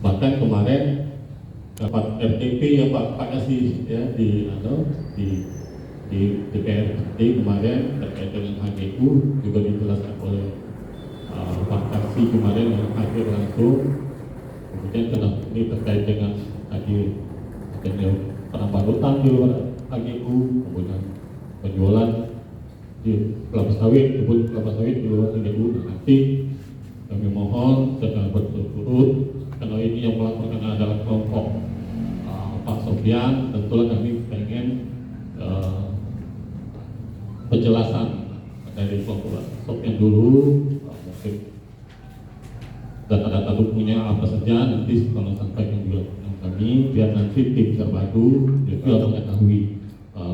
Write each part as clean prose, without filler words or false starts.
Bahkan kemarin dapat RTP ya Pak kasih ya di DPRD kemarin terkait dengan HGU juga dijelaskan oleh Pak Taksi kemarin yang hadir langsung. Kemudian kenapa ini terkait dengan tadi adanya penambahan utang di luar HGU, kemudian penjualan di kelapa sawit, kebun kelapa sawit di luar HGU. Nanti kami mohon secara berturut-turut, karena ini yang melaporkan adalah kelompok Pak Sofian, tentulah kami pengen penjelasan dari kelompok Sofian dulu, mungkin data-data bukunya apa saja, nanti kalau sampaikan juga dengan kami, biar nanti tim terpadu juga mengetahui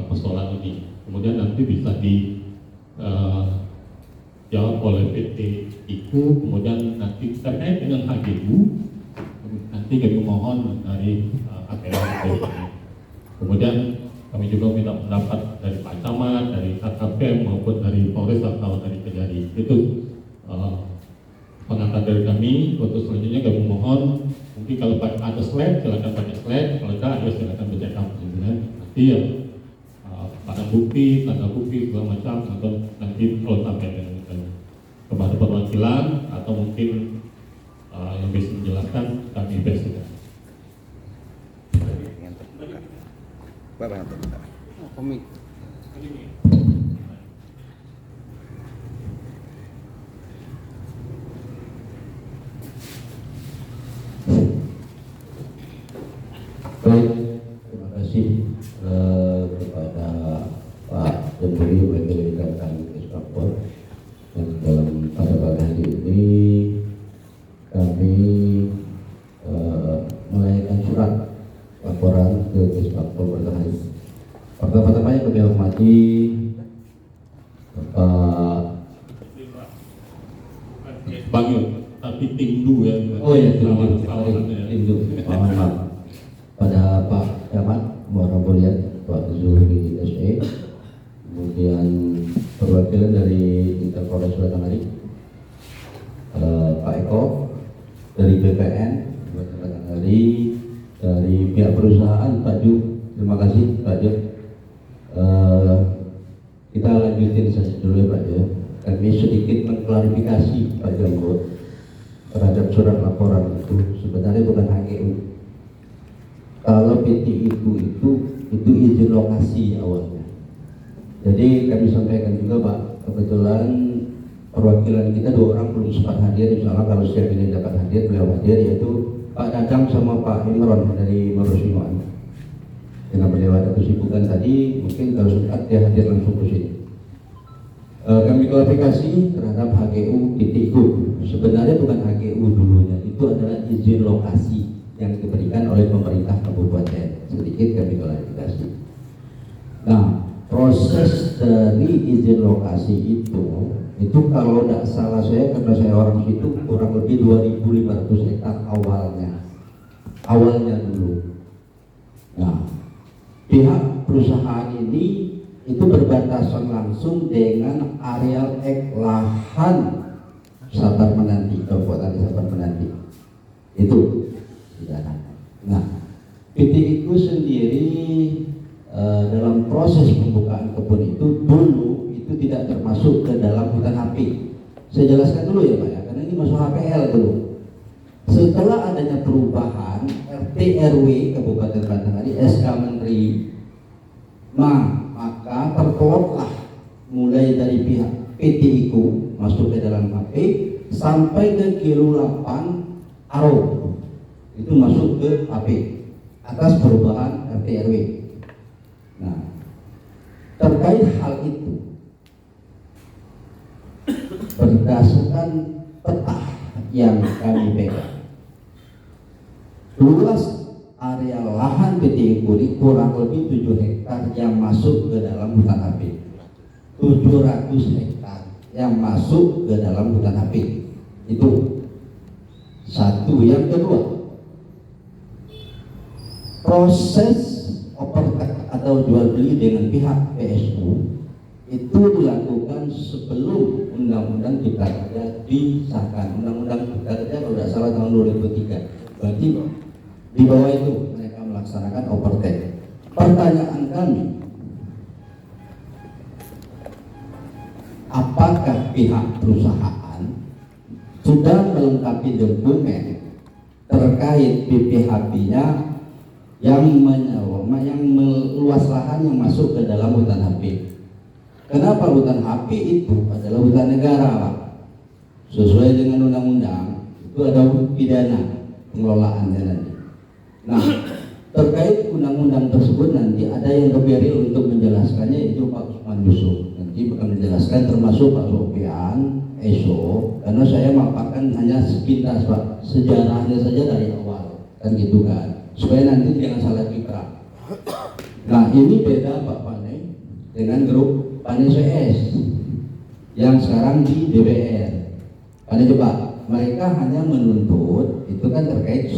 persoalan ini. Kemudian nanti bisa dijawab oleh PT IKU, kemudian nanti terkait dengan HGU, nanti kami mohon dari APL. Kemudian kami juga minta pendapat dari Pak Camat, dari AKP maupun dari Polres atau dari Kejari. Itu pengantar dari kami. Untuk selanjutnya kami mohon, mungkin kalau ada slide silakan pakai slide, kalau tidak ya silakan bercakap. Nanti ya barang bukti, tanda bukti segala macam, atau nanti kalau sampai kepada perwakilan atau mungkin yang bisa menjelaskan kami bersihkan. Baik. Terima kasih kepada Pak Jemburi Wakil kami Ekspor. Dan pada pagi hari ini kami melayangkan surat laporan ke Dispakpol berkenaan. Pertama-tama yang kami hormati Bapak Bangil, tapi Tindu ya. Oh ya, Tindu. Mohon maaf. Pada Pak Camat, mohon mulia Pak Zuhri SE, kemudian perwakilan dari Interpolres Batanghari, Pak Eko dari BPN Batanghari, dari pihak perusahaan Pak Ju, terima kasih Pak Ju. Kita lanjutin saja dulu ya Pak Ju. Kami sedikit mengklarifikasi Pak Jambut terhadap surat laporan itu sebenarnya bukan HGU. Kalau PT itu izin lokasi awalnya. Jadi kami sampaikan juga Pak, kebetulan perwakilan kita 2 orang belum sempat hadir. Insya Allah kalau siang ini dapat hadir, beliau hadir, yaitu Pak Dadang sama Pak Imron dari Marosimoan. Karena beliau ada kesibukan tadi, mungkin kalau sempat dia hadir langsung ke sini. Kami klarifikasi terhadap HGU PTIKU. Sebenarnya bukan HGU dulunya, itu adalah izin lokasi yang diberikan oleh pemerintah kabupaten. Sedikit kami klarifikasi. Nah, proses dari izin lokasi itu kalau tidak salah saya, karena saya orang situ, kurang lebih 2.500 hektar awalnya dulu. Nah, pihak perusahaan ini itu berbatasan langsung dengan areal lahan Sabar Menanti, Kabupaten Sabar Menanti. Itu. Nah, PT IKU sendiri dalam proses pembukaan kebun itu dulu itu tidak termasuk ke dalam hutan HP. Saya jelaskan dulu ya Pak ya, karena ini masuk HPL dulu. Setelah adanya perubahan RT RW Kabupaten Batanghari SK Menteri, maka tertolaklah mulai dari pihak PT IKU masuk ke dalam HP sampai ke kilo 8 Aro. Itu masuk ke HP atas perubahan RT RW. Nah, terkait hal itu, berdasarkan peta yang kami pegang, luas area lahan PT IKU ini kurang lebih 7 hektar yang masuk ke dalam hutan HP. 700 hektar yang masuk ke dalam hutan HP. Itu satu. Yang kedua, proses operasi atau jual beli dengan pihak PSU itu dilakukan sebelum Undang-Undang Cipta Kerja disahkan. Undang-Undang Cipta Kerja kalau tidak salah tahun 2003. Berarti di bawah itu mereka melaksanakan overtake. Pertanyaan kami, apakah pihak perusahaan sudah melengkapi dokumen terkait BPHB-nya yang meluas lahan yang masuk ke dalam hutan HP? Kenapa hutan HP itu adalah hutan negara, Pak? Sesuai dengan undang-undang itu ada pidana pengelolaannya nanti. Nah, terkait undang-undang tersebut nanti ada yang keberil untuk menjelaskannya, itu Pak Usman Yusuf nanti akan menjelaskan, termasuk Pak Sofian Eso, karena saya memaparkan hanya sepintas Pak, sejarahnya saja dari awal kan gitu kan, supaya nanti jangan salah kiprah. Nah, ini beda Pak Pane dengan grup Pane CS yang sekarang di DPR. Pane coba, mereka hanya menuntut itu kan terkait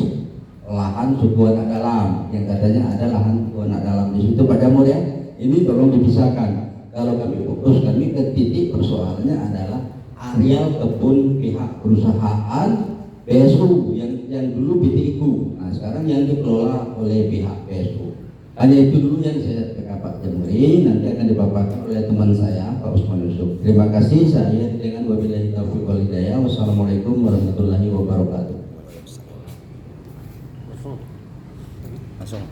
lahan suku anak dalam, yang katanya ada lahan suku anak dalam di situ. Pada mulia ini tolong dipisahkan. Kalau kami fokus, kami ke titik persoalannya adalah areal kebun pihak perusahaan PSU yang dulu PTIKU. Nah, sekarang yang dikelola oleh pihak PSU. Hanya itu dulu yang saya cakap Pak Jamuri, nanti akan dipaparkan oleh teman saya Pak Usman Yusuf. Terima kasih, saya dengan wabillahi taufiq wal hidayah. Wassalamualaikum warahmatullahi wabarakatuh. Langsung.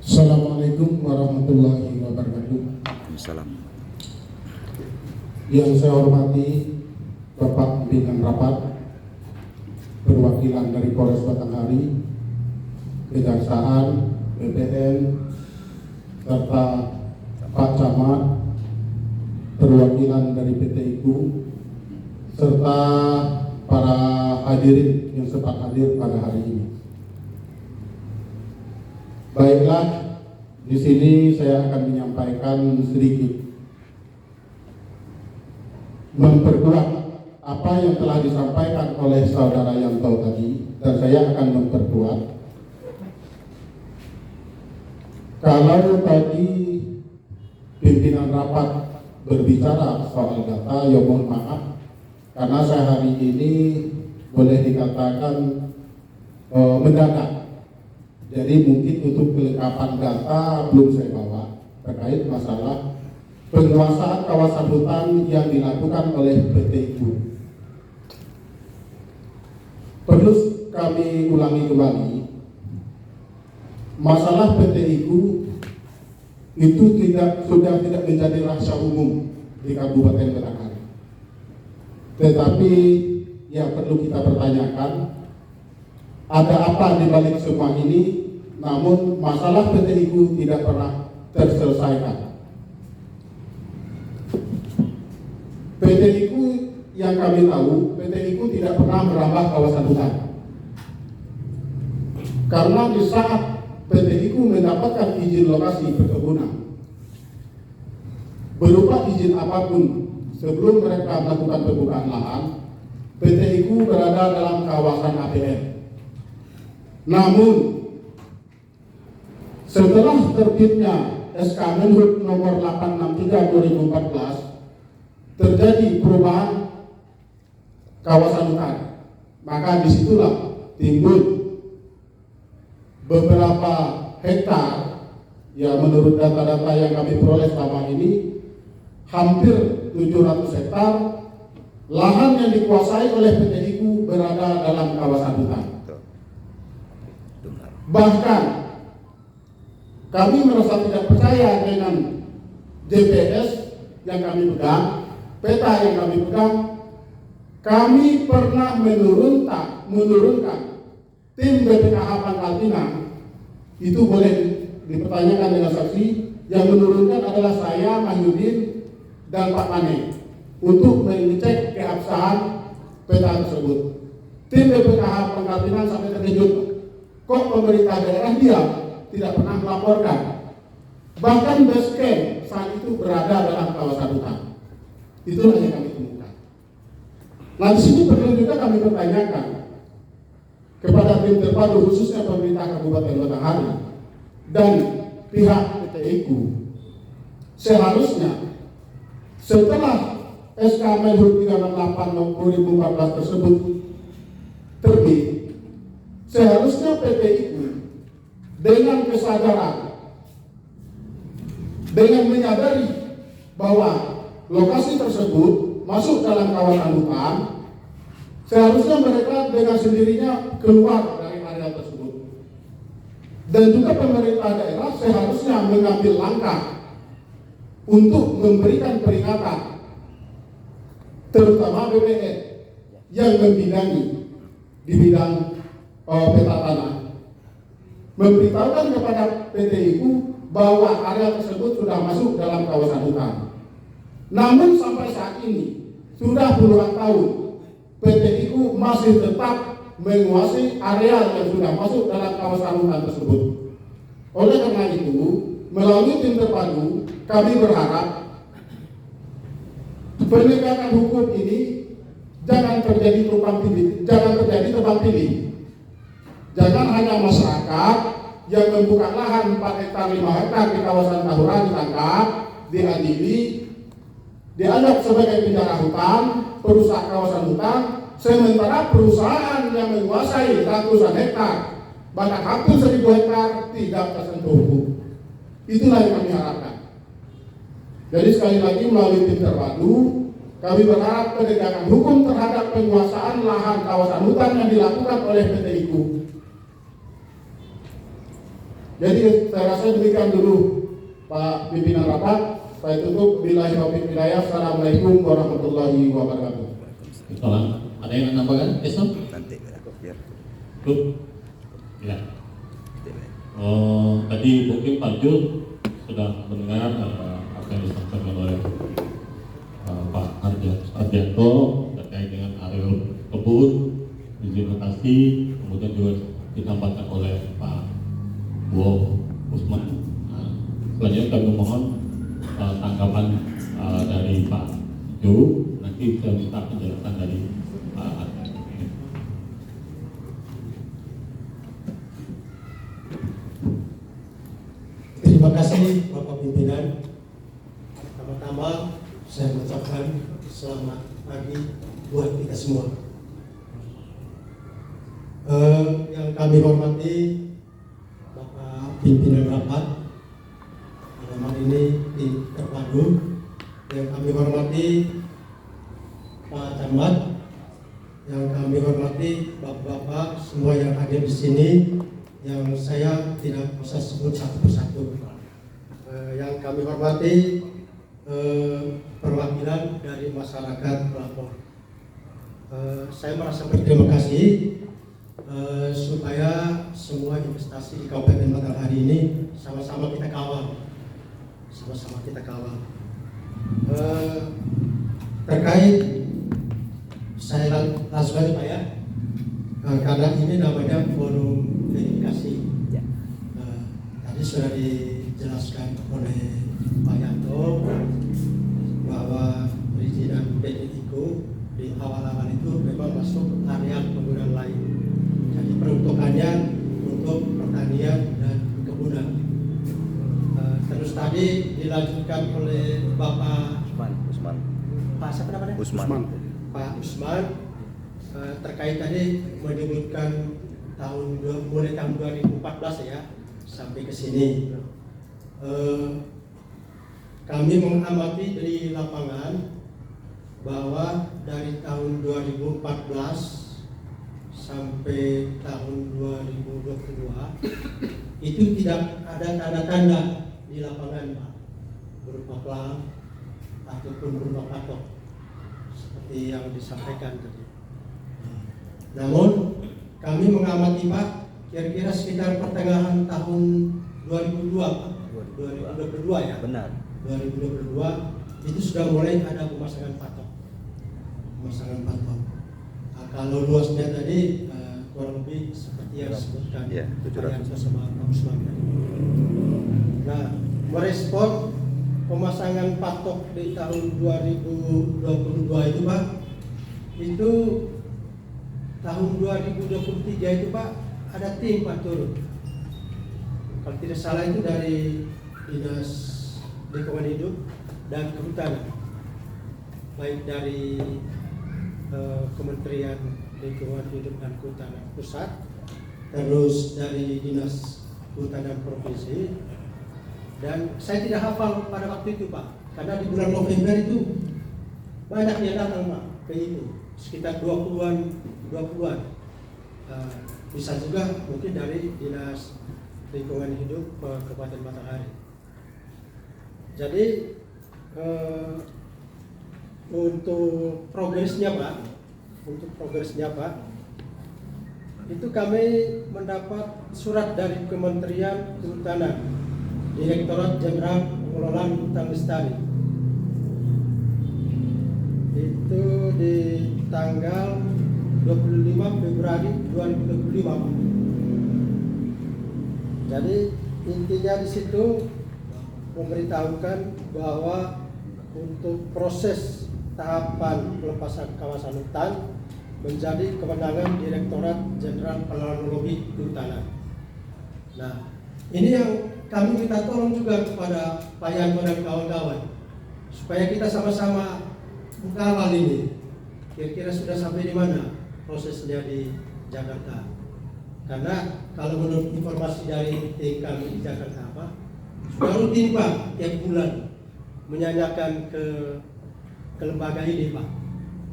Assalamualaikum warahmatullahi wabarakatuh. Waalaikumsalam. Yang saya hormati Bapak pimpinan rapat, perwakilan dari Polres Batanghari, Kejaksaan, BPN, serta Pak Camat, perwakilan dari PTIKU, serta para hadirin yang sempat hadir pada hari ini. Baiklah, di sini saya akan menyampaikan sedikit memperkuat apa yang telah disampaikan oleh saudara Yanto tadi, dan saya akan memperkuat. Kalau tadi pimpinan rapat berbicara soal data, ya mohon maaf, karena saya hari ini boleh dikatakan mendadak. Jadi mungkin untuk kelengkapan data belum saya bawa terkait masalah penguasaan kawasan hutan yang dilakukan oleh PTIKU. Perlu kami ulangi kembali, masalah PTIKU itu sudah tidak menjadi rahasia umum di Kabupaten Batanghari. Tetapi yang perlu kita pertanyakan, ada apa di balik semua ini? Namun masalah PTIKU tidak pernah terselesaikan. PTIKU yang kami tahu, PTIKU tidak pernah merambah kawasan hutan. Karena di saat PTIKU mendapatkan izin lokasi perkebunan, berupa izin apapun sebelum mereka melakukan pembukaan lahan, PTIKU berada dalam kawasan APR. Namun setelah terbitnya SK Menhub nomor 863/2014 terjadi perubahan kawasan hutan, maka disitulah timbul beberapa hektar, ya menurut data-data yang kami peroleh selama ini hampir 700 hektar lahan yang dikuasai oleh PTIKU berada dalam kawasan hutan. Bahkan kami merasa tidak percaya dengan GPS yang kami pegang, peta yang kami pegang. Kami pernah menurunkan tim BPKH Pangkal Pinang. Itu boleh dipertanyakan dengan saksi. Yang menurunkan adalah saya, Mahyudin, dan Pak Pane untuk mengecek keabsahan peta tersebut. Tim BPKH Pangkal Pinang sampai terkejut, kok pemerintah daerah diam, tidak pernah melaporkan. Bahkan base camp saat itu berada dalam kawasan hutan. Itulah yang kami temukan. Nah, di sini perlu juga kami pertanyakan kepada tim terpadu, khususnya pemerintah Kabupaten Batanghari dan pihak PTIKU, seharusnya setelah SK Menhub 368 2014 tersebut terbit, seharusnya PTIU dengan kesadaran, dengan menyadari bahwa lokasi tersebut masuk dalam kawasan hutan, seharusnya mereka dengan sendirinya keluar dari area tersebut. Dan juga pemerintah daerah seharusnya mengambil langkah untuk memberikan peringatan, terutama BPN yang membidangi di bidang peta tanah, memberitahukan kepada PTIU bahwa area tersebut sudah masuk dalam kawasan hutan. Namun sampai saat ini sudah puluhan tahun PTIU masih tetap menguasai area yang sudah masuk dalam kawasan hutan tersebut. Oleh karena itu, melalui tim terpadu, kami berharap penegakan hukum ini jangan terjadi tebang pilih. Jangan hanya masyarakat yang membuka lahan 4 hektar 5 hektar di kawasan Tahura ditangkap, diadili, dianggap sebagai penjara hutan, perusak kawasan hutan, sementara perusahaan yang menguasai ratusan hektar, bahkan hampir 1000 hektar tidak tersentuh hukum. Itulah yang kami harapkan. Jadi sekali lagi melalui tim terpadu, kami berharap penegakan hukum terhadap penguasaan lahan kawasan hutan yang dilakukan oleh PTIU. Jadi saya rasa demikian dulu Pak Pimpinan Rapat. Saya tutup. Billahi taufiq hidayah. Assalamualaikum warahmatullahi wabarakatuh. Salam. Ada yang menambahkan? Esok? Nanti biar Cukup? Ya. Tadi mungkin Pak Jul sudah mendengar apa yang disampaikan oleh Pak Ardianto terkait dengan area kebun, izin lokasi, kemudian juga ditambahkan oleh Pak Buo Usman. Selanjutnya kami mohon tanggapan dari Pak Jo. Nanti saya minta penjelasan dari Pak Ardianto. Terima kasih Bapak Pimpinan. Pertama-tama saya mengucapkan selamat pagi buat kita semua. Yang kami hormati Bapak Pimpinan Rapat, dalam hal ini tim terpadu. Yang kami hormati Pak Camat, yang kami hormati bapak-bapak semua yang hadir di sini, yang saya tidak bisa sebut satu persatu. Yang kami hormati perwakilan dari masyarakat pelapor. Saya merasa berterima kasih supaya semua investasi di Kabupaten Batang hari ini sama-sama kita kawal, terkait saya langsung aja Pak ya, karena ini namanya forum verifikasi. Tadi sudah dijelaskan oleh Pak Yanto bahwa perizinan PTIU di awal-awal itu memang masuk area penggunaan lain. Jadi peruntukannya untuk pertanian dan perkebunan. Terus tadi dilanjutkan oleh Bapak Usman. Pak siapa namanya? Usman. Pak Usman terkait tadi menyebutkan mulai tahun 2014 ya sampai ke sini. Kami mengamati dari lapangan bahwa dari tahun 2014 sampai tahun 2022 itu tidak ada tanda-tanda di lapangan Pak, berupa pelang ataupun berupa patok seperti yang disampaikan tadi. Namun kami mengamati Pak, kira-kira sekitar pertengahan tahun 2022 Pak, 2022 ya. Benar. 2022 itu sudah mulai ada pemasangan patok. Kalau luasnya tadi kurang lebih seperti yang disebutkan Ya, 700 sama Pak Usman tadi. Nah, merespon pemasangan patok di tahun 2022 itu Pak, itu tahun 2023 itu Pak ada tim Pak turun. Kalau tidak salah itu dari Dinas Lingkungan Hidup dan Kehutanan. baik dari Kementerian Lingkungan Hidup dan Kehutanan Pusat, terus dari Dinas Kehutanan Provinsi, dan saya tidak hafal pada waktu itu Pak, karena di bulan November itu banyak yang datang Pak ke itu, sekitar 20-an. Bisa juga mungkin dari Dinas Lingkungan Hidup Kabupaten Batanghari. Jadi untuk progresnya Pak, itu kami mendapat surat dari Kementerian Kehutanan, Direktorat Jenderal Pengelolaan Hutan Lestari. Itu di tanggal 25 Februari 2025 Pak. Jadi intinya di situ memberitahukan bahwa untuk proses tahapan pelepasan kawasan hutan menjadi kewenangan Direktorat Jenderal Planologi Kehutanan. Nah, ini yang kami minta tolong juga kepada Pak Yanto dan kawan-kawan supaya kita sama-sama mengawal ini. Kira-kira sudah sampai di mana prosesnya di Jakarta? Karena kalau menurut informasi dari tim kami di Jakarta Pak, sudah rutin Pak tiap bulan menyanyikan ke lembaga ini Pak.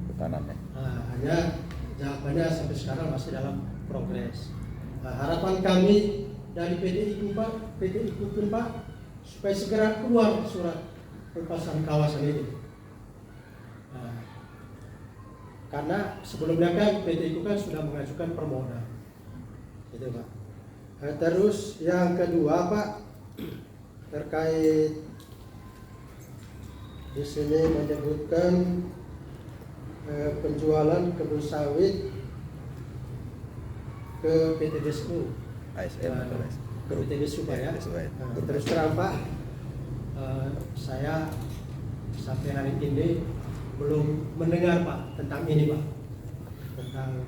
Hutanannya. Nah, hanya jawabannya sampai sekarang masih dalam progres. Nah, harapan kami dari PTIKU pun Pak, supaya segera keluar surat pelepasan kawasan ini. Nah, karena sebelumnya kan PTIKU kan sudah mengajukan permohonan, gitu Pak. Nah, terus yang kedua Pak, terkait di sini menyebutkan penjualan kebun sawit ke PT Desu, ASN ke PT Desu Pak ya. Nah, terus terang Pak, saya sampai hari ini belum mendengar Pak tentang ini Pak, tentang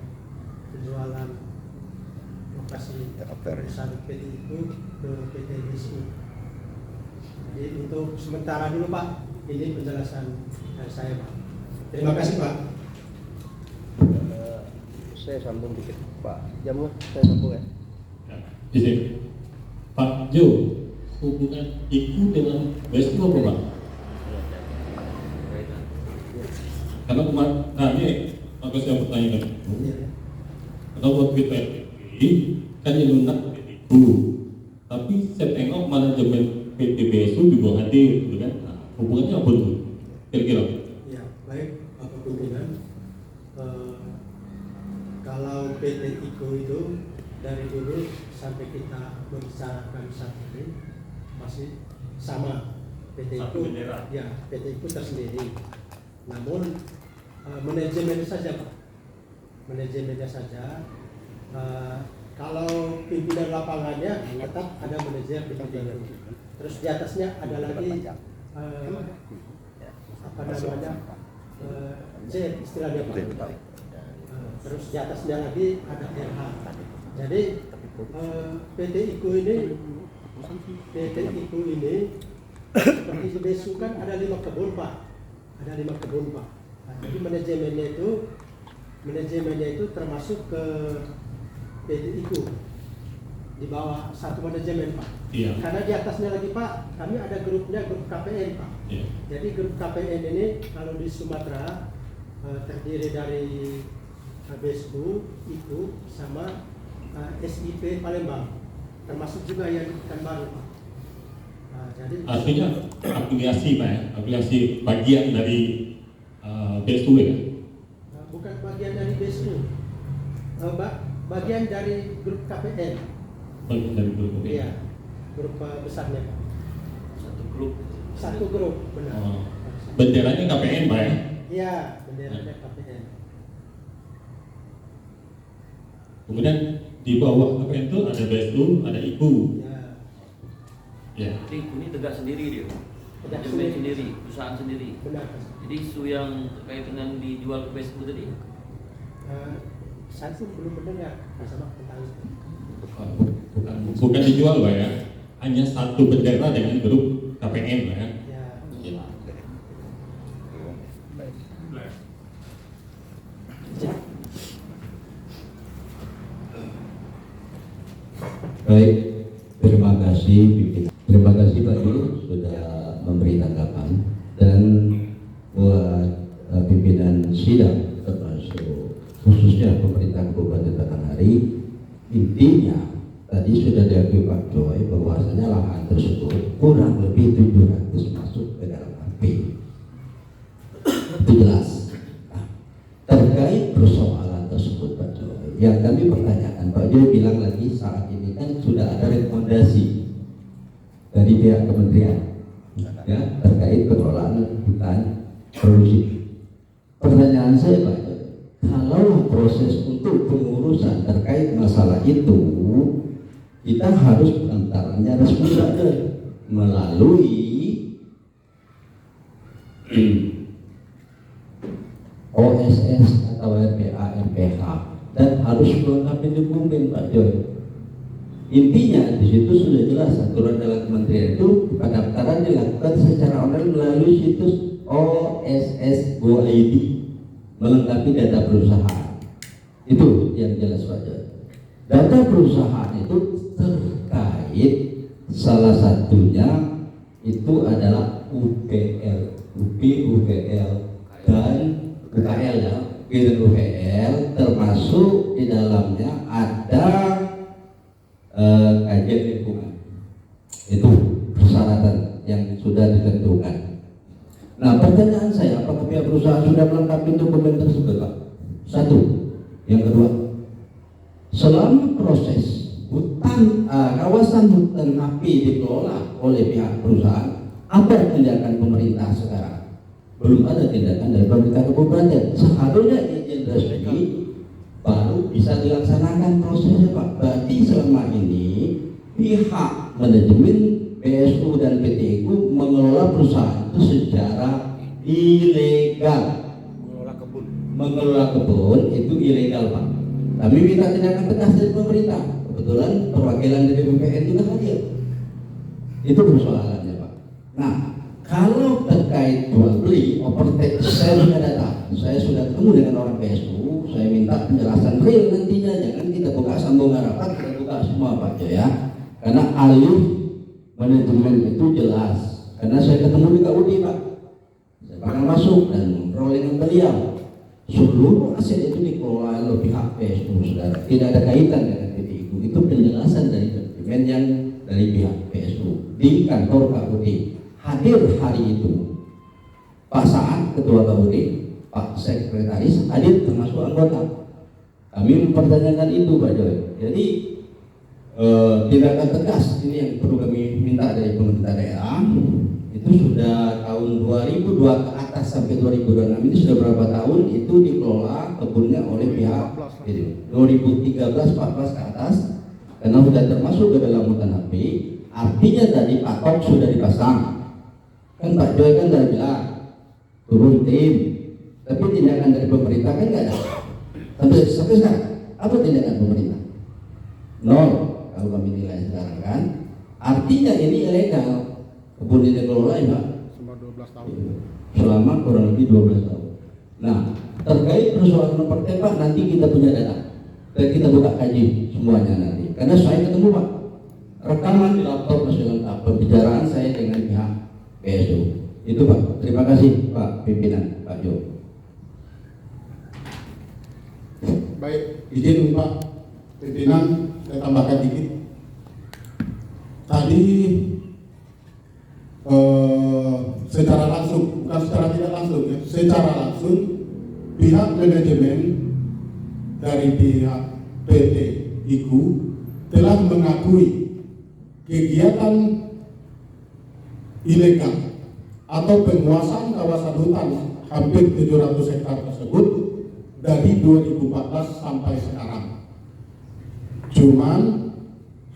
penjualan lokasi sawit PT itu ke PT Desu. Jadi untuk sementara dulu Pak, ini penjelasan dari saya Pak. Terima kasih Pak. Saya sambung dikit Pak Jamu, saya sambung ya. Di sini, Pak Jo, hubungan IKU dengan BSU apa Pak? Karena kemarin, nah ini maka saya bertanya kan, karena buat kita kan yang lunak IKU, tapi saya tengok manajemen PT BSU juga hadir, gitu kan? Nah, hubungannya apa tuh? Kira-kira? Ya, baik Bapak Pimpinan. Kalau PT IKU itu dari dulu sampai kita membicarakan saat ini masih sama. PT IKU, ya PT IKU tersendiri. Namun manajemennya saja Pak, manajemennya saja. Kalau pimpinan lapangannya tetap ada manajer di PT IKU. Terus di atasnya ada lagi apa namanya Z istilahnya Pak. Terus di atasnya lagi ada RH. Jadi PT IKU ini seperti di Besu kan ada 5 kebun Pak, ada 5 kebun Pak. Nah, jadi manajemennya itu termasuk ke PT IKU di bawah satu manajemen Pak. Iya. Karena di atasnya lagi Pak, kami ada grupnya, grup KPN Pak. Iya. Jadi grup KPN ini kalau di Sumatera terdiri dari BSU, IKU, sama SIP Palembang, termasuk juga yang Pekanbaru Pak. Nah, jadi artinya afiliasi Pak ya, afiliasi bagian dari BSU ya? bukan bagian dari BSU, bagian dari grup KPN. Bagian dari grup ini. Iya, grup besarnya Pak. Satu grup, benar. Oh. Benderanya KPN Pak ya? Iya, benderanya KPN. Kemudian di bawah KPN itu ada BSU, ada IKU. Ya, Ya. Jadi ini tegak sendiri dia, Tegak manajemen sendiri. sendiri, perusahaan sendiri. benar. Jadi isu yang terkait dengan dijual ke Facebook tadi, Saya pun belum mendengar sama tentang itu. Bukan dijual Pak ya, hanya satu bendera dengan grup KPN Pak ya. Ya, Ya. Baik. Baik, terima kasih pimpinan. Terima kasih Pak Yul sudah memberi tanggapan, dan buat pimpinan sidang termasuk khususnya pemerintah Kabupaten Batanghari, intinya tadi sudah diakui Pak Joy bahwasanya lahan tersebut kurang lebih 700 masuk ke dalam HP. Itu jelas. Nah, terkait persoalan tersebut Pak Joy, yang kami pertanyakan, Pak Joy bilang lagi saat ini kan sudah ada rekomendasi dari pihak kementerian ya terkait pengelolaan hutan produksi. Pertanyaan saya Pak, kalau proses untuk pengurusan terkait masalah itu kita harus antaranya resmi saja melalui OSS atau RPA RPH, dan harus melengkapi dokumen Pak Joy. Intinya di situ sudah jelas aturan dalam kementerian itu pendaftaran dilakukan secara online melalui situs OSS Go ID melengkapi data perusahaan. Itu yang jelas Pak Joy. Data perusahaan itu terkait salah satunya itu adalah UPL, UPL dan UKL ya, UPL, termasuk di dalamnya ada kajian lingkungan. Itu persyaratan yang sudah ditentukan. Nah, pertanyaan saya, apakah pihak perusahaan sudah melengkapi dokumen tersebut Pak? Satu. Yang kedua, selama proses kawasan hutan api dikelola oleh pihak perusahaan, apa tindakan pemerintah sekarang? Belum ada tindakan dari pemerintah kabupaten. Seharusnya izin resmi baru bisa dilaksanakan prosesnya Pak. Berarti selama ini pihak manajemen PSU dan PTIku mengelola perusahaan itu secara ilegal. Mengelola kebun itu ilegal Pak. Kami minta tindakan tegas dari pemerintah. Kebetulan perwakilan dari BPN juga hadir. Itu persoalannya Pak. Nah, kalau terkait jual beli overtake, saya sudah datang. Saya sudah ketemu dengan orang PSU. Saya minta penjelasan real nantinya. Jangan kita buka sambungan rapat, kita buka semua Pak ya. Karena alih manajemen itu jelas. Karena saya ketemu di KUD Pak. Saya bakal masuk dan ngobrol dengan beliau. Seluruh aset itu dikelola oleh pihak PSU saudara. Tidak ada kaitan dengan PTIku. Itu penjelasan dari manajemen yang dari pihak PSU di kantor KUD. Hadir hari itu Pak Saad, Ketua KUD, Pak Sekretaris hadir termasuk anggota. Kami mempertanyakan itu Pak Joy. Jadi tindakan tegas ini yang perlu kami minta dari pemerintah daerah. Itu sudah tahun 2002 ke atas sampai 2026 ini sudah berapa tahun itu dikelola kebunnya oleh pihak ini. 2013-14 ke atas karena sudah termasuk ke dalam hutan HP. Artinya tadi patok sudah dipasang. Kan Pak Joy kan sudah bilang turun tim, tapi tindakan dari pemerintah kan nggak ada. Sampai sekarang apa tindakan pemerintah? Nol kalau kami nilai sekarang kan. Artinya ini ilegal. Kebun ini dikelola ya Pak selama kurang lebih 12 tahun. Nah, terkait persoalan nomor tembak nanti kita punya data dan kita buka kaji semuanya nanti. Karena saya ketemu Pak, rekaman di laptop masih lengkap pembicaraan saya dengan pihak PSU. Itu Pak. Terima kasih Pak pimpinan Pak Jo. Baik, izin Pak pimpinan saya tambahkan dikit. Tadi secara langsung, bukan secara tidak langsung ya, secara langsung pihak manajemen dari pihak PT IKU telah mengakui kegiatan ilegal atau penguasaan kawasan hutan hampir 700 hektar tersebut dari 2014 sampai sekarang. Cuman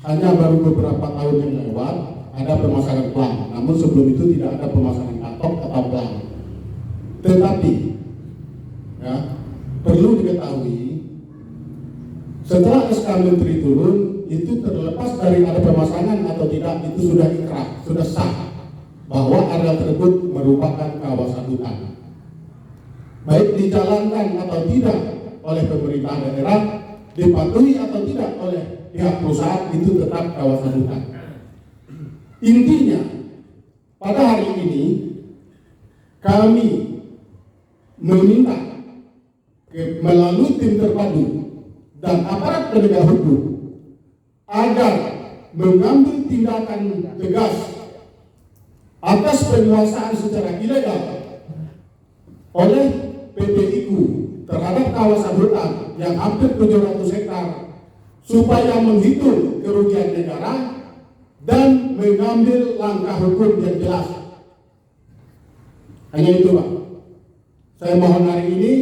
hanya baru beberapa tahun yang lewat ada pemasangan plang, namun sebelum itu tidak ada pemasangan patok atau plang. Tetapi ya, perlu diketahui setelah SK Menteri turun itu terlepas dari ada pemasangan atau tidak, itu sudah ikrah, sudah sah bahwa area tersebut merupakan kawasan hutan. Baik dijalankan atau tidak oleh pemerintah daerah dipatuhi atau tidak oleh pihak perusahaan itu tetap kawasan hutan. Intinya, pada hari ini kami meminta melalui tim terpadu dan aparat penegak hukum agar mengambil tindakan tegas atas penguasaan secara ilegal oleh PT IKU terhadap kawasan hutan yang hampir 700 hektar supaya menghitung kerugian negara dan mengambil langkah hukum yang jelas. Hanya itu, Pak. Saya mohon hari ini,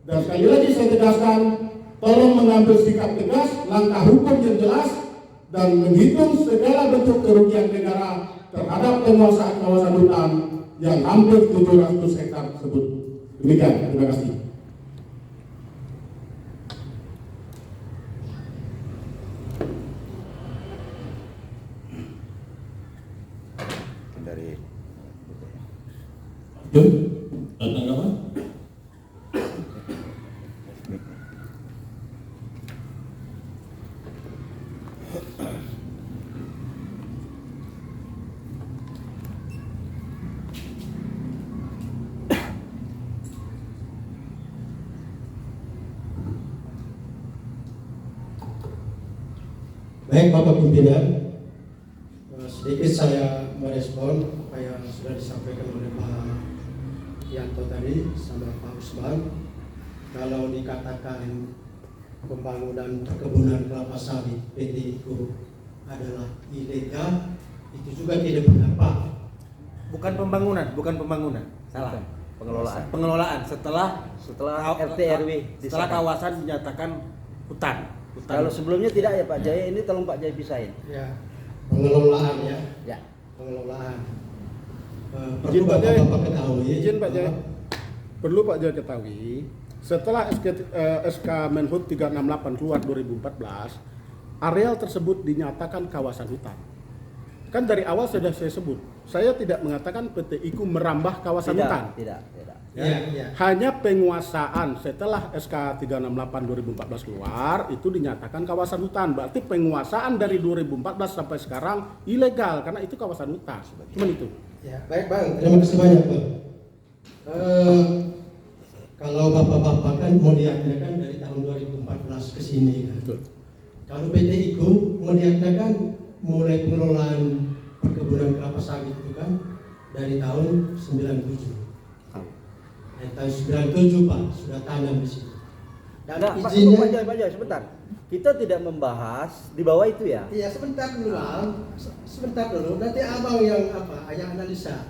dan sekali lagi saya tegaskan, tolong mengambil sikap tegas, langkah hukum yang jelas, dan menghitung segala bentuk kerugian negara terhadap penguasaan kawasan hutan yang hampir 700 hektar tersebut. Demikian, terima kasih. Dari Yuk, tanggapan? Baik Bapak Pimpinan, sedikit saya merespon apa yang sudah disampaikan oleh Pak Yanto tadi sama Pak Usman. Kalau dikatakan pembangunan perkebunan kelapa sawit PT IKU adalah ilegal, itu juga tidak benar, Pak. Bukan pembangunan, salah. Pengelolaan setelah RT RW setelah kawasan dinyatakan hutan. Kalau sebelumnya tidak ya Pak Jaya, ini tolong Pak Jaya pisahin. Ya, pengelolaan ya. Ya. Pengelolaan. Izin Pak Jaya, Bapak ketahui. izin Pak Jaya. Perlu Pak Jaya ketahui, setelah SK Menhub 368 keluar 2014, areal tersebut dinyatakan kawasan hutan. Kan dari awal sudah saya sebut, saya tidak mengatakan PT IKU merambah kawasan hutan. Tidak. Ya. Hanya penguasaan setelah SK 368 2014 keluar itu dinyatakan kawasan hutan. Berarti penguasaan dari 2014 sampai sekarang ilegal karena itu kawasan hutan. Cuma itu. Ya, baik Bang, terima kasih banyak Bang. Kalau Bapak-bapak kan mau diadakan dari tahun 2014 ke sini kan. Betul. Kalau PT IKU mau diadakan mulai pengelolaan perkebunan kelapa sawit itu kan dari tahun 97. Tahun 97 Pak sudah tanam di situ. Dan Nah, izinnya Pak Jaya, sebentar. Kita tidak membahas di bawah itu ya. iya sebentar dulu Bang. Sebentar dulu. Nanti Abang yang yang analisa.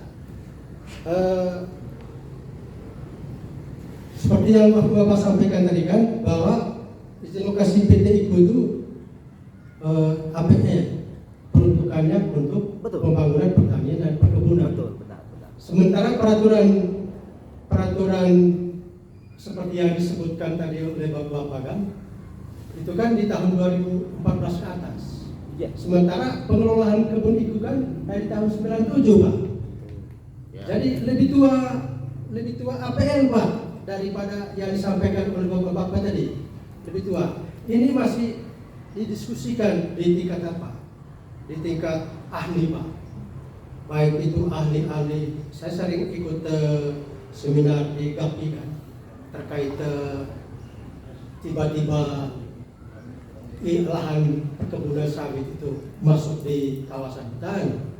Seperti yang Bapak sampaikan tadi kan bahwa izin lokasi PT IKU itu APN peruntukannya untuk Betul. pembangunan pertanian dan perkebunan. Betul, benar. Sementara peraturan seperti yang disebutkan tadi oleh Bapak kan, itu kan di tahun 2014 ke atas. Ya. Sementara pengelolaan kebun itu kan dari tahun 97 Pak. Jadi lebih tua APN Pak daripada yang disampaikan oleh Bapak tadi. Lebih tua. Ini masih didiskusikan di tingkat apa? Di tingkat ahli Pak. Baik itu ahli-ahli. Saya sering ikut seminar di GAPI kan terkait tiba-tiba lahan perkebunan sawit itu masuk di kawasan hutan.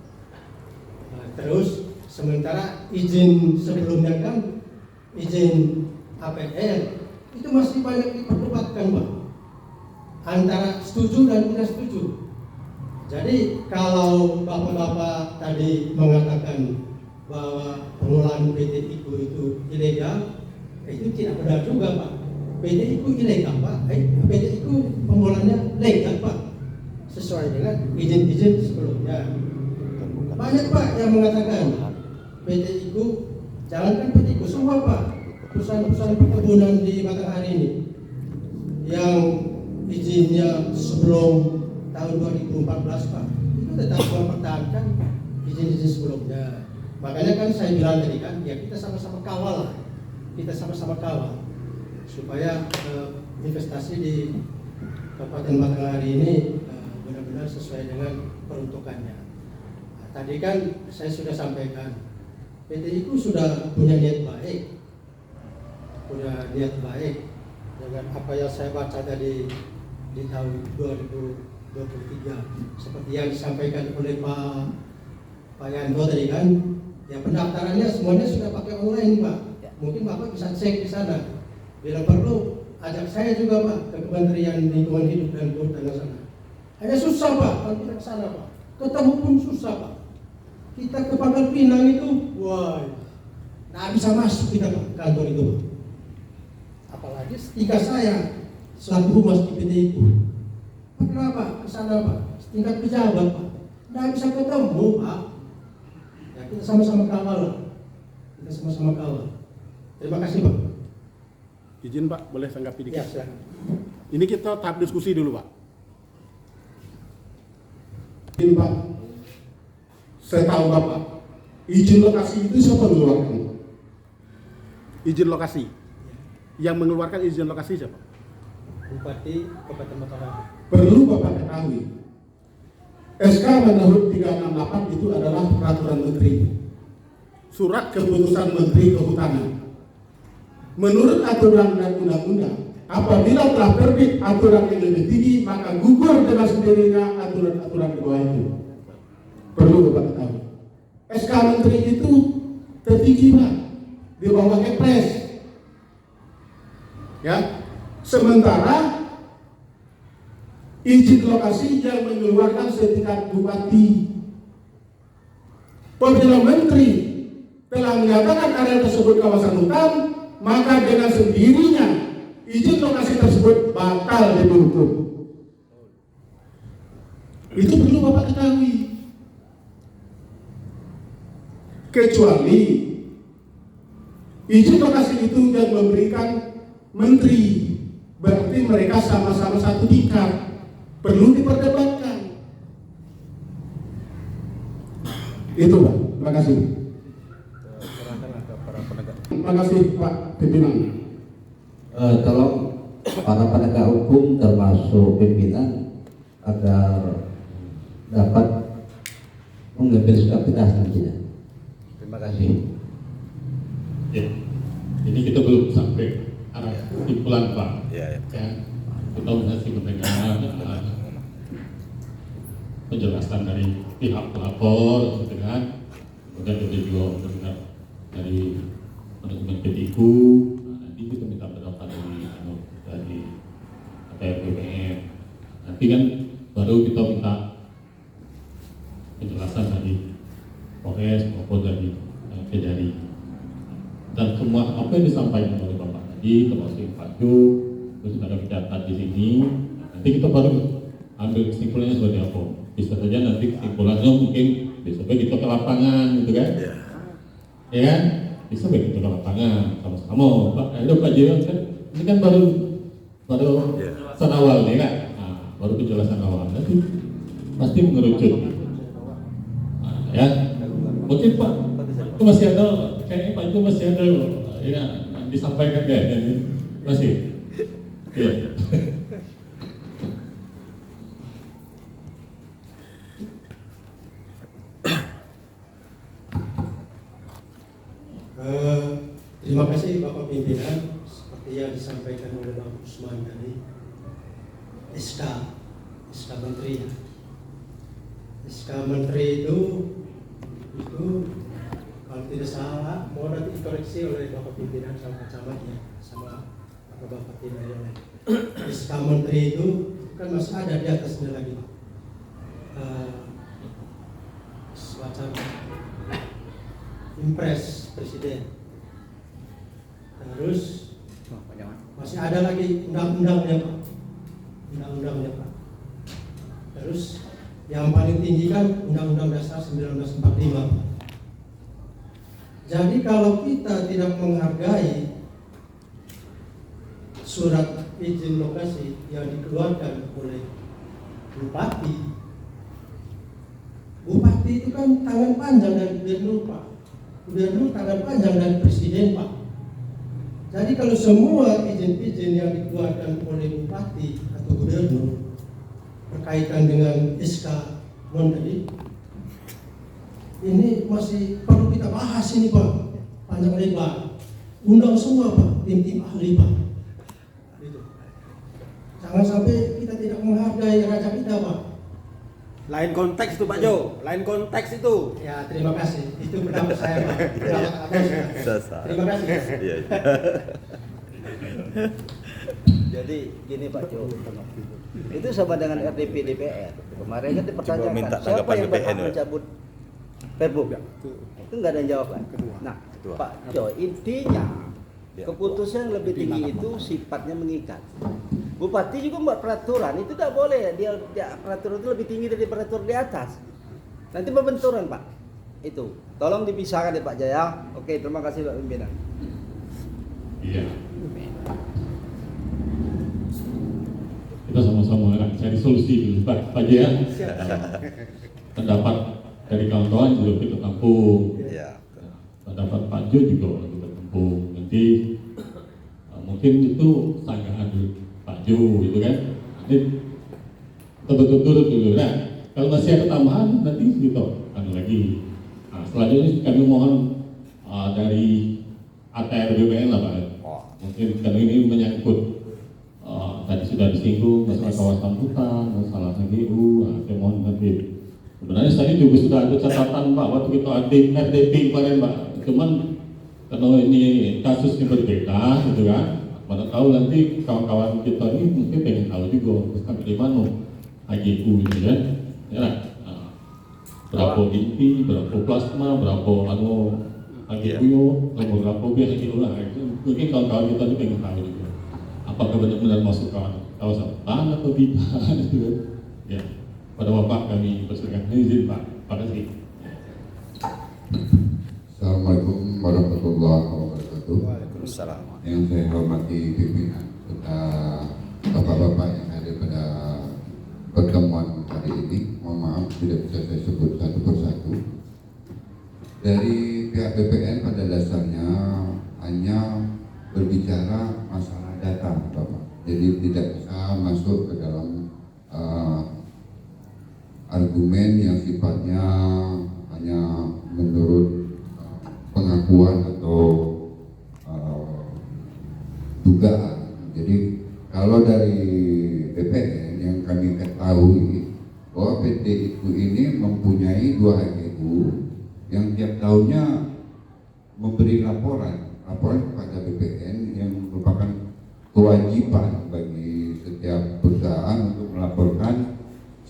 Terus sementara izin sebelumnya kan izin APN itu masih banyak diperdebatkan Pak antara setuju dan tidak setuju. Jadi kalau Bapak-bapak tadi mengatakan bahwa pengelolaan PT IKU itu ilegal, itu tidak benar juga Pak. PT IKU ilegal Pak, PT IKU pengelolaannya legal Pak, sesuai dengan izin-izin sebelumnya. Banyak Pak yang mengatakan PT IKU, jangankan PT IKU, semua Pak perusahaan-perusahaan perkebunan di Batanghari ini yang izinnya sebelum tahun 2014 Pak, itu tetap mempertahankan izin-izin sebelumnya. Makanya kan saya bilang tadi kan, ya kita sama-sama kawal lah, kita sama-sama kawal supaya investasi di Kabupaten Batanghari ini benar-benar sesuai dengan peruntukannya. Nah, tadi kan saya sudah sampaikan, PT IKU sudah punya niat baik, dengan apa yang saya baca tadi di tahun 2023, seperti yang disampaikan oleh Pak Yanto tadi kan, ya pendaftarannya semuanya sudah pakai online Pak. Mungkin Bapak bisa cek di sana. Bila perlu ajak saya juga Pak ke Kementerian Lingkungan Hidup dan Kehutanan sana. Hanya susah Pak kalau kita ke sana Pak. Ketemu pun susah Pak. Kita ke Pangkal Pinang itu, wah, nggak bisa masuk kita Pak, kantor itu Pak. Apalagi setingkat saya selaku humas di PT IKU. Pak kenapa ke sana Pak? Setingkat pejabat Pak. Nggak bisa ketemu Pak. Ya kita sama-sama kawal lah. Kita sama-sama kawal. Terima kasih Pak. Izin Pak, boleh tanggapi dikit? Ya, silakan. Ini kita tahap diskusi dulu Pak. Izin Pak, saya tahu Bapak, izin lokasi itu siapa mengeluarkan? Izin lokasi. Yang mengeluarkan izin lokasi siapa? Bupati Kabupaten Batanghari. Perlu Bapak ketahui, SK Menhub 368 itu adalah peraturan menteri, surat keputusan Menteri Kehutanan. Menurut aturan dan undang-undang, apabila telah terbit aturan yang lebih tinggi, maka gugur dengan sendirinya aturan-aturan di bawah itu. Perlu Bapak ketahui. SK Menteri itu tertinggi Pak, di bawah Kepres. Ya, sementara izin lokasi yang mengeluarkan setingkat bupati. Apabila menteri telah menyatakan area tersebut kawasan hutan, maka dengan sendirinya izin lokasi tersebut batal demi hukum. Itu perlu Bapak ketahui. Kecuali izin lokasi itu yang memberikan menteri, berarti mereka sama-sama satu tingkat, perlu diperdebatkan. Itu Pak, terima kasih. Terima kasih Pak Pimpinan. Tolong para penegak hukum termasuk pimpinan agar dapat mengambil sikap tegas nantinya. Terima kasih. Ya, ini kita belum sampai arah kesimpulan Pak. Ya. Kita masih mendengar penjelasan dari pihak pelapor, gitu kan. Kemudian kita juga mendengar dari manajemen PT IKU. Nanti kita minta pendapat dari BPM. Nanti kan baru kita minta penjelasan dari Polres maupun dari Kejari. Dan semua apa yang disampaikan oleh Bapak tadi, termasuk Pak Jo, terus ada pencatat di sini. Nanti kita baru ambil kesimpulannya seperti apa. Bisa saja nanti kesimpulannya mungkin besoknya kita ke lapangan, gitu kan? Ya kan? Bisa baik kita ke lapangan sama-sama. Pak, ayo Pak Jo, kan ini kan baru awal nih kan? Nah, baru penjelasan awal. Nanti pasti mengerucut. Nah, ya, mungkin Pak itu masih ada, kayaknya Pak itu masih ada ya disampaikan kayaknya masih. Iya. Terima kasih Bapak Pimpinan. Seperti yang disampaikan oleh Bapak Usman tadi, SK Menteri. SK Menteri itu kalau tidak salah, mau nanti dikoreksi oleh Bapak Pimpinan sama camat ya, sama Bapak Tidak yang lain. SK Menteri itu kan masih ada di atasnya lagi, semacam impres Presiden. Terus masih ada lagi undang-undangnya Pak. Terus yang paling tinggi kan Undang-Undang Dasar 1945. Jadi kalau kita tidak menghargai surat izin lokasi yang dikeluarkan oleh Bupati itu kan tangan panjang dari Gubernur Pak. Gubernur tangan panjang dari Presiden Pak. Jadi kalau semua izin-izin yang dikeluarkan oleh bupati atau gubernur berkaitan dengan SK non tadi, ini masih perlu kita bahas ini Pak, panjang lebar. Undang semua Pak, tim-tim ahli Pak. Gitu. Jangan sampai kita tidak menghargai raja kita Pak. Lain konteks itu Pak Jo, lain konteks itu. Ya terima kasih, itu pendapat saya Pak. Terima kasih. Iya. Jadi gini Pak Jo, itu sama dengan RDP DPR. Kemarin kan dipertanyakan minta siapa tanggapan yang berhak BPN, ya? mencabut Perbu. Itu nggak ada yang jawab kan. Nah Pak Jo, intinya keputusan yang lebih tinggi itu sifatnya mengikat. Bupati juga membuat peraturan, itu tidak boleh. Dia peraturan itu lebih tinggi dari peraturan di atas. Nanti pembenturan Pak. Itu. Tolong dipisahkan ya Pak Jaya. Oke, terima kasih Pak Pimpinan. Iya. Kita sama-sama cari solusi dulu Pak Jaya. Pendapat dari kawan-kawan juga kita tampung. Iya. Pendapat Pak Jo juga kita tampung. Nanti mungkin itu sanggahan Pak Jo gitu kan. Nanti turut dulu. Nah, kalau masih ada tambahan nanti gitu kan lagi. Nah, selanjutnya kami mohon dari ATR BPN lah Pak. Mungkin karena ini menyangkut tadi sudah disinggung masalah kawasan hutan, masalah HGU. Nah, saya mohon nanti. Sebenarnya tadi juga sudah ada catatan Pak waktu kita RDP kemarin Pak. Cuman karena ini kasusnya berbeda gitu kan. Mana tahu nanti kawan-kawan kita ini mungkin pengen tahu juga sampai di mana HGU gitu ya. Ya. Nah, berapa inti, berapa plasma, berapa HGU, berapa HGU lah. Mungkin kawan-kawan kita ini pengen tahu juga. Apakah benar-benar masuk ke kawasan hutan atau tidak gitu kan. Ya. Pada Bapak kami persilakan izin Pak. Terima kasih. Assalamualaikum warahmatullahi wabarakatuh. Waalaikumsalam. Yang saya hormati pimpinan serta bapak-bapak yang ada pada pertemuan hari ini. Mohon maaf tidak bisa saya sebut satu persatu. Dari pihak BPN pada dasarnya hanya berbicara masalah data, Bapak. Jadi tidak bisa masuk ke dalam argumen yang sifatnya hanya menurut pengakuan atau dugaan. Jadi kalau dari BPN yang kami ketahui bahwa PT IKU ini mempunyai 2 HGU yang tiap tahunnya memberi laporan kepada BPN yang merupakan kewajiban bagi setiap perusahaan untuk melaporkan,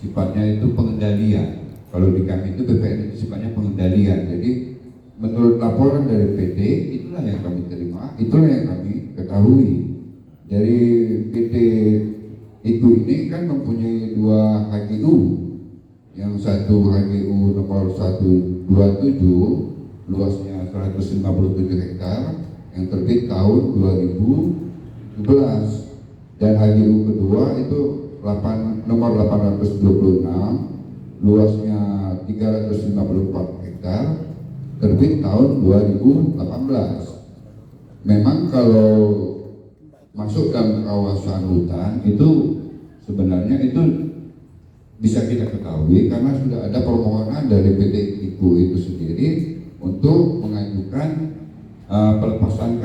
sifatnya itu pengendalian. Kalau di kami itu BPN itu sifatnya pengendalian. Jadi menurut laporan dari PT, itulah yang kami terima, itulah yang kami ketahui. Dari PT IKU ini kan mempunyai 2 HGU. Yang satu HGU nomor 127, luasnya 157 hektar, yang terbit tahun 2017. Dan HGU kedua itu nomor 826, luasnya 354 hektar, terbit tahun 2018. Memang kalau masuk dalam kawasan hutan itu sebenarnya itu bisa kita ketahui karena sudah ada permohonan dari PT IKU itu sendiri untuk mengajukan pelepasan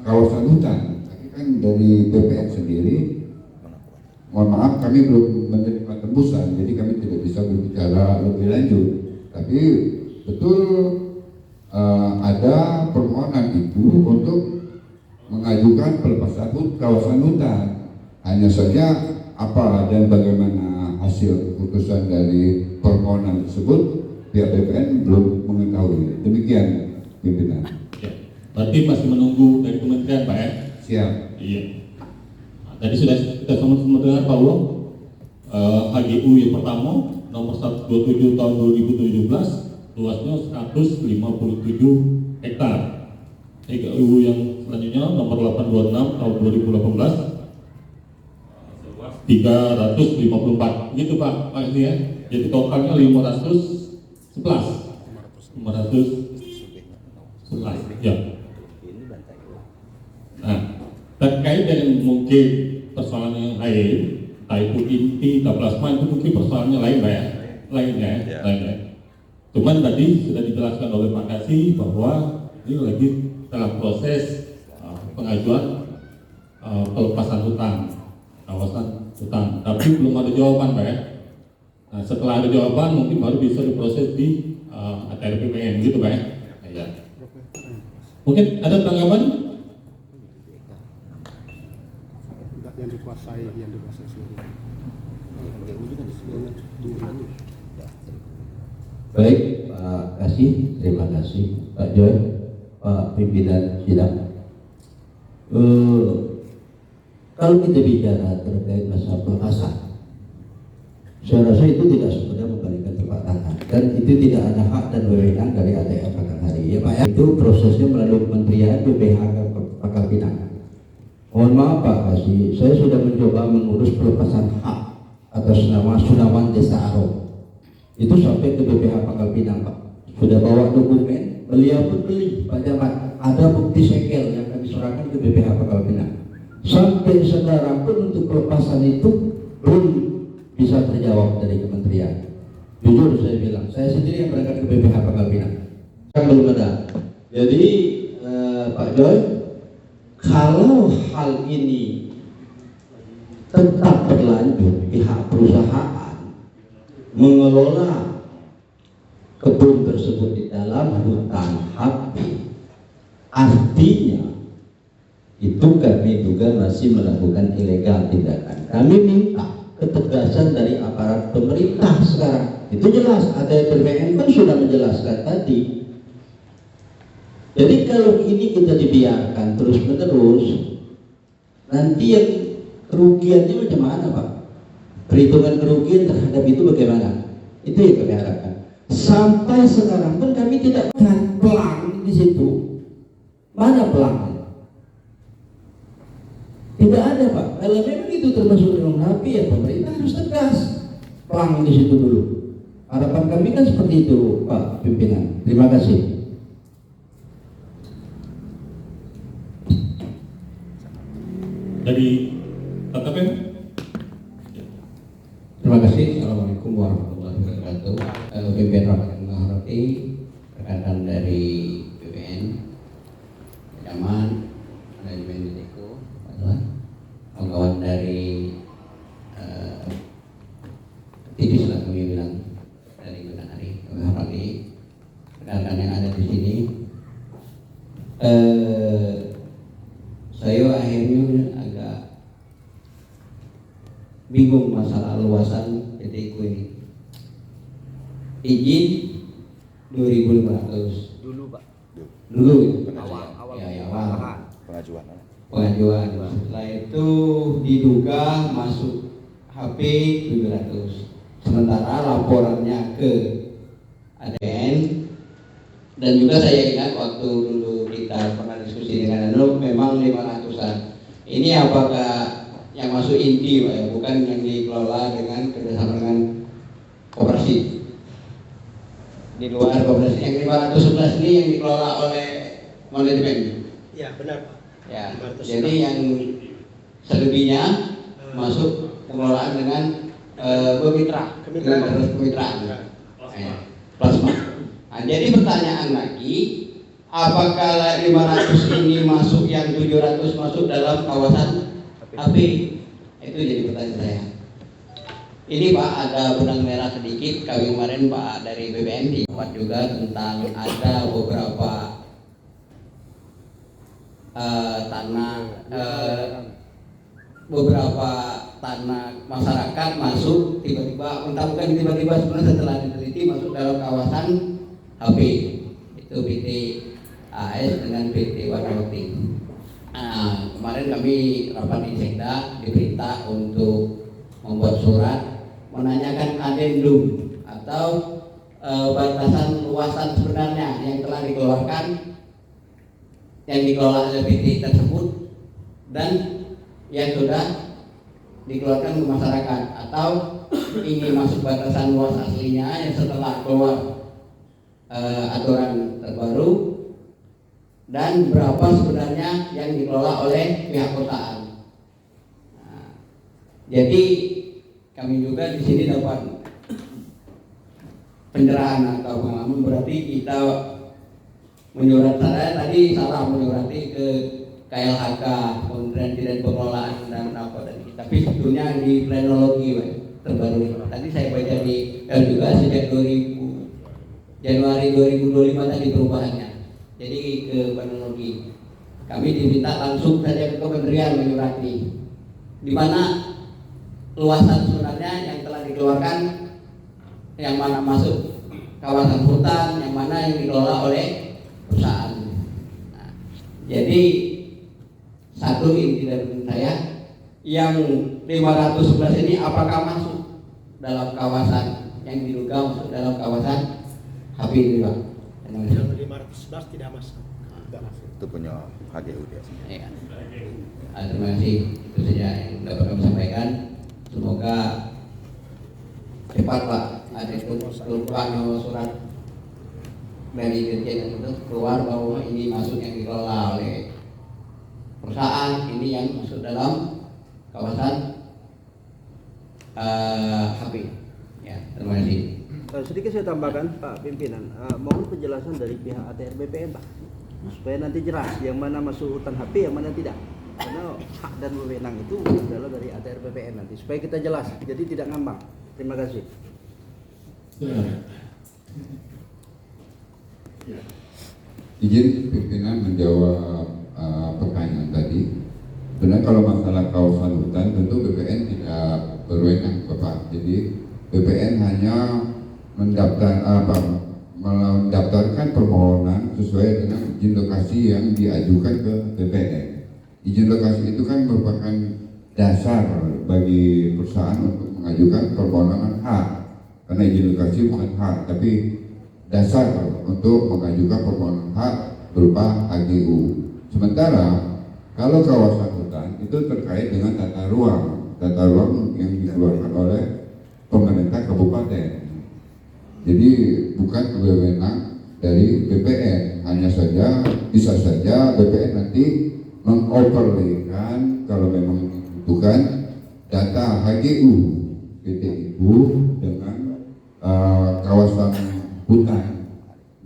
kawasan hutan. Tapi kan dari BPN sendiri, mohon maaf kami belum menerima tembusan, jadi kami tidak bisa berbicara lebih lanjut. Tapi betul ada permohonan itu untuk mengajukan pelepasan kawasan hutan. Hanya saja apa dan bagaimana hasil keputusan dari permohonan tersebut pihak BPN belum mengetahui. Demikian pimpinan. Ya. Berarti masih menunggu dari kementerian Pak ya? Siap. Iya. Nah, tadi sudah kita sama-sama dengar Pak Ulo, HGU yang pertama nomor 127 tahun 2017 luasnya 157 hektar. HGU yang selanjutnya nomor 826 tahun 2018 354 gitu Pak ya. Jadi totalnya 511 ya. Nah mungkin persoalan yang lain, entah itu inti, plasma itu mungkin persoalannya lain Pak ya, lain ya. Cuman tadi sudah dijelaskan oleh Pak Kasih bahwa ini lagi dalam proses pengajuan pelepasan hutang, kawasan hutang, tapi belum ada jawaban Pak ya. Nah, setelah ada jawaban mungkin baru bisa diproses di ATR BPN gitu Pak ya. Ya. Mungkin ada tanggapan? Yang dikuasai seluruh. Baik, Pak Kasih, terima kasih Pak Joy, Pak pimpinan sidang. Kalau kita bicara terkait masalah pelepasan, saya rasa itu tidak semudah membalikan telapak tangan, dan itu tidak ada hak dan wewenang dari ATR Pangkal Hari ya Pak ya. Itu prosesnya melalui Kementerian BPH Pangkal Pinang. Mohon maaf Pak Kasih, saya sudah mencoba mengurus pelepasan hak atas nama Sunawan Desa Aro. Itu sampai ke BPH Pangkal Pinang Pak. Sudah bawa dokumen, beliau pun beli Pak Jamat. Ada bukti segel yang kami serahkan ke BPH Pangkal Pinang. Sampai sekarang pun untuk pelepasan itu belum bisa terjawab dari kementerian. Jujur saya bilang, saya sendiri yang berangkat ke BPH Pangkal Pinang. Kan belum ada. Jadi Pak Joy, kalau hal ini tetap berlanjut, pihak perusahaan mengelola kebun tersebut di dalam hutan HP, artinya itu kami juga masih melakukan ilegal tindakan. Kami minta ketegasan dari aparat pemerintah sekarang. Itu jelas, ATR BPN kan sudah menjelaskan tadi. Jadi kalau ini kita dibiarkan terus menerus, nanti yang kerugiannya macam mana Pak? Perhitungan kerugian terhadap itu bagaimana? Itu yang kami harapkan. Sampai sekarang pun kami tidak akan pelang di situ. Mana pelangnya? Tidak ada Pak. Kalau memang itu termasuk dalam HP ya pemerintah harus tegas. Pelang di situ dulu. Harapan kami kan seperti itu Pak pimpinan. Terima kasih. Dari KKP. Terima kasih. Assalamualaikum warahmatullahi wabarakatuh. Pimpinan rapat yang menghormati rekan-rekan dari BPN, Zaman, manajemen Deko, kawan-kawan dari Tidis lah kami bilang dari Gunung Hari, kami hormati rekan-rekan yang ada di sini. Saya akhirnya agak bingung masalah luasan PT IKU ini. Izin 2.500 Dulu Pak. dulu Awal. ya awal Pengajuan. pengajuan. Setelah itu diduga masuk HP 700. Sementara laporannya ke ADN, dan juga saya ingat waktu dulu kita pernah diskusi dengan Anu memang 500-an. Ini apakah yang masuk inti Pak ya, bukan yang dikelola dengan kerjasama dengan koperasi. Di luar koperasi yang 511 ini yang dikelola oleh manajemen. Ya benar Pak. Ya, 511. jadi yang selebihnya masuk pengelolaan dengan kemitraan. Plasma. Nah, jadi pertanyaan lagi, apakah 500 ini masuk, yang 700 masuk dalam kawasan HP? Itu jadi pertanyaan saya. Ini Pak ada benang merah sedikit. Kami kemarin Pak dari BPN dibuat juga tentang ada beberapa tanah masyarakat masuk tiba-tiba, entah bukan tiba-tiba, sebenarnya setelah diteliti masuk dalam kawasan HP. Itu PT AS dengan PT Warnawati. Kemarin kami rapat di Sekda diperintah untuk membuat surat menanyakan adendum atau batasan luasan sebenarnya yang telah dikeluarkan, yang dikelola oleh PT tersebut dan yang sudah dikeluarkan ke masyarakat, atau ini masuk batasan luas aslinya yang setelah keluar aturan terbaru, dan berapa sebenarnya yang dikelola oleh pihak perusahaan. Jadi kami juga di sini dapat pencerahan atau pengalaman, berarti kita menyurat, saya tadi salah menyurati ke KLHK, Kementerian Bidang Pengelolaan dan apa tadi, tapi sebetulnya di planologi terbaru. Tadi saya baca di juga sejak 2000 Januari 2025 tadi perubahannya. Jadi ke planologi. Kami diminta langsung saja ke kementerian menyurati di mana luasan sebenarnya yang telah dikeluarkan, yang mana masuk kawasan hutan, yang mana yang dikelola oleh perusahaan. Nah, jadi satu inti dari saya, yang 511 ini apakah masuk dalam kawasan yang diduga masuk dalam kawasan HP ini, Pak? Yang 511 tidak masuk. Itu punya HGU dia. Ya. Terima kasih, itu saja yang dapat kami sampaikan. Semoga cepat Pak, ada perubahan surat dari dirjen itu keluar bahwa ini masuk yang dikelola oleh perusahaan, ini yang masuk dalam kawasan HP. Ya, terima kasih. Sedikit saya tambahkan Pak Pimpinan, mohon penjelasan dari pihak ATR BPN Pak, supaya nanti jelas yang mana masuk hutan HP, yang mana tidak. Karena hak dan wewenang itu adalah dari ATR BPN nanti, supaya kita jelas, jadi tidak ngambang. Terima kasih. Izin pimpinan menjawab pertanyaan tadi. Benar, kalau masalah kawasan hutan tentu BPN tidak berwenang, Bapak. Jadi BPN hanya mendaftarkan permohonan sesuai dengan izin lokasi yang diajukan ke BPN. Izin lokasi itu kan merupakan dasar bagi perusahaan untuk mengajukan permohonan hak, karena izin lokasi bukan hak, tapi dasar untuk mengajukan permohonan hak berupa HGU. Sementara kalau kawasan hutan itu terkait dengan tata ruang yang dikeluarkan oleh pemerintah kabupaten. Jadi bukan wewenang dari BPN, hanya saja bisa saja BPN nanti mengoperasikan kalau memang membutuhkan data HGU PT IKU dengan kawasan hutan,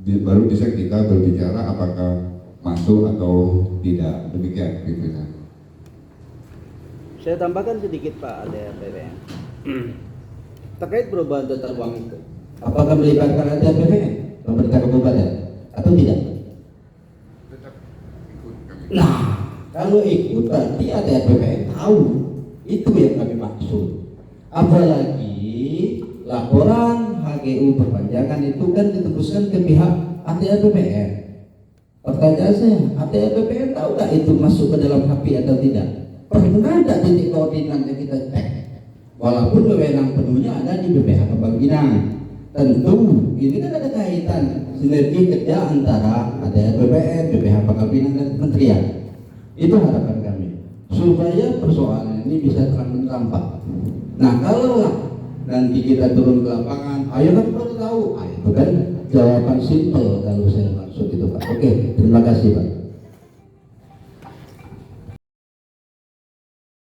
baru bisa kita berbicara apakah masuk atau tidak. Demikian pimpinan. Saya tambahkan sedikit Pak ATR BPN terkait perubahan tata ruang itu. Apakah melibatkan ATR BPN, pemerintah kabupaten, atau tidak? Nah, kalau ikut berarti ATR BPN tahu. Itu yang kami maksud. Apalagi laporan HGU perpanjangan itu kan ditembuskan ke pihak ATR BPN. Pertanyaan saya, ATR BPN tahu nggak itu masuk ke dalam HP atau tidak? Pernah ada titik koordinat yang kita cek? Walaupun wewenang penuhnya ada di BPH Pangkal Pinang. Tentu ini kan ada kaitan sinergi kerja antara ATR BPN, BPH Pangkal Pinang dan kementerian. Itu harapan kami supaya persoalan ini bisa terang-terang Pak. Nah, kalau nanti kita turun ke lapangan, ayo kan baru tahu. Itu kan jawaban simpel kalau saya maksud itu Pak. Oke, terima kasih Pak.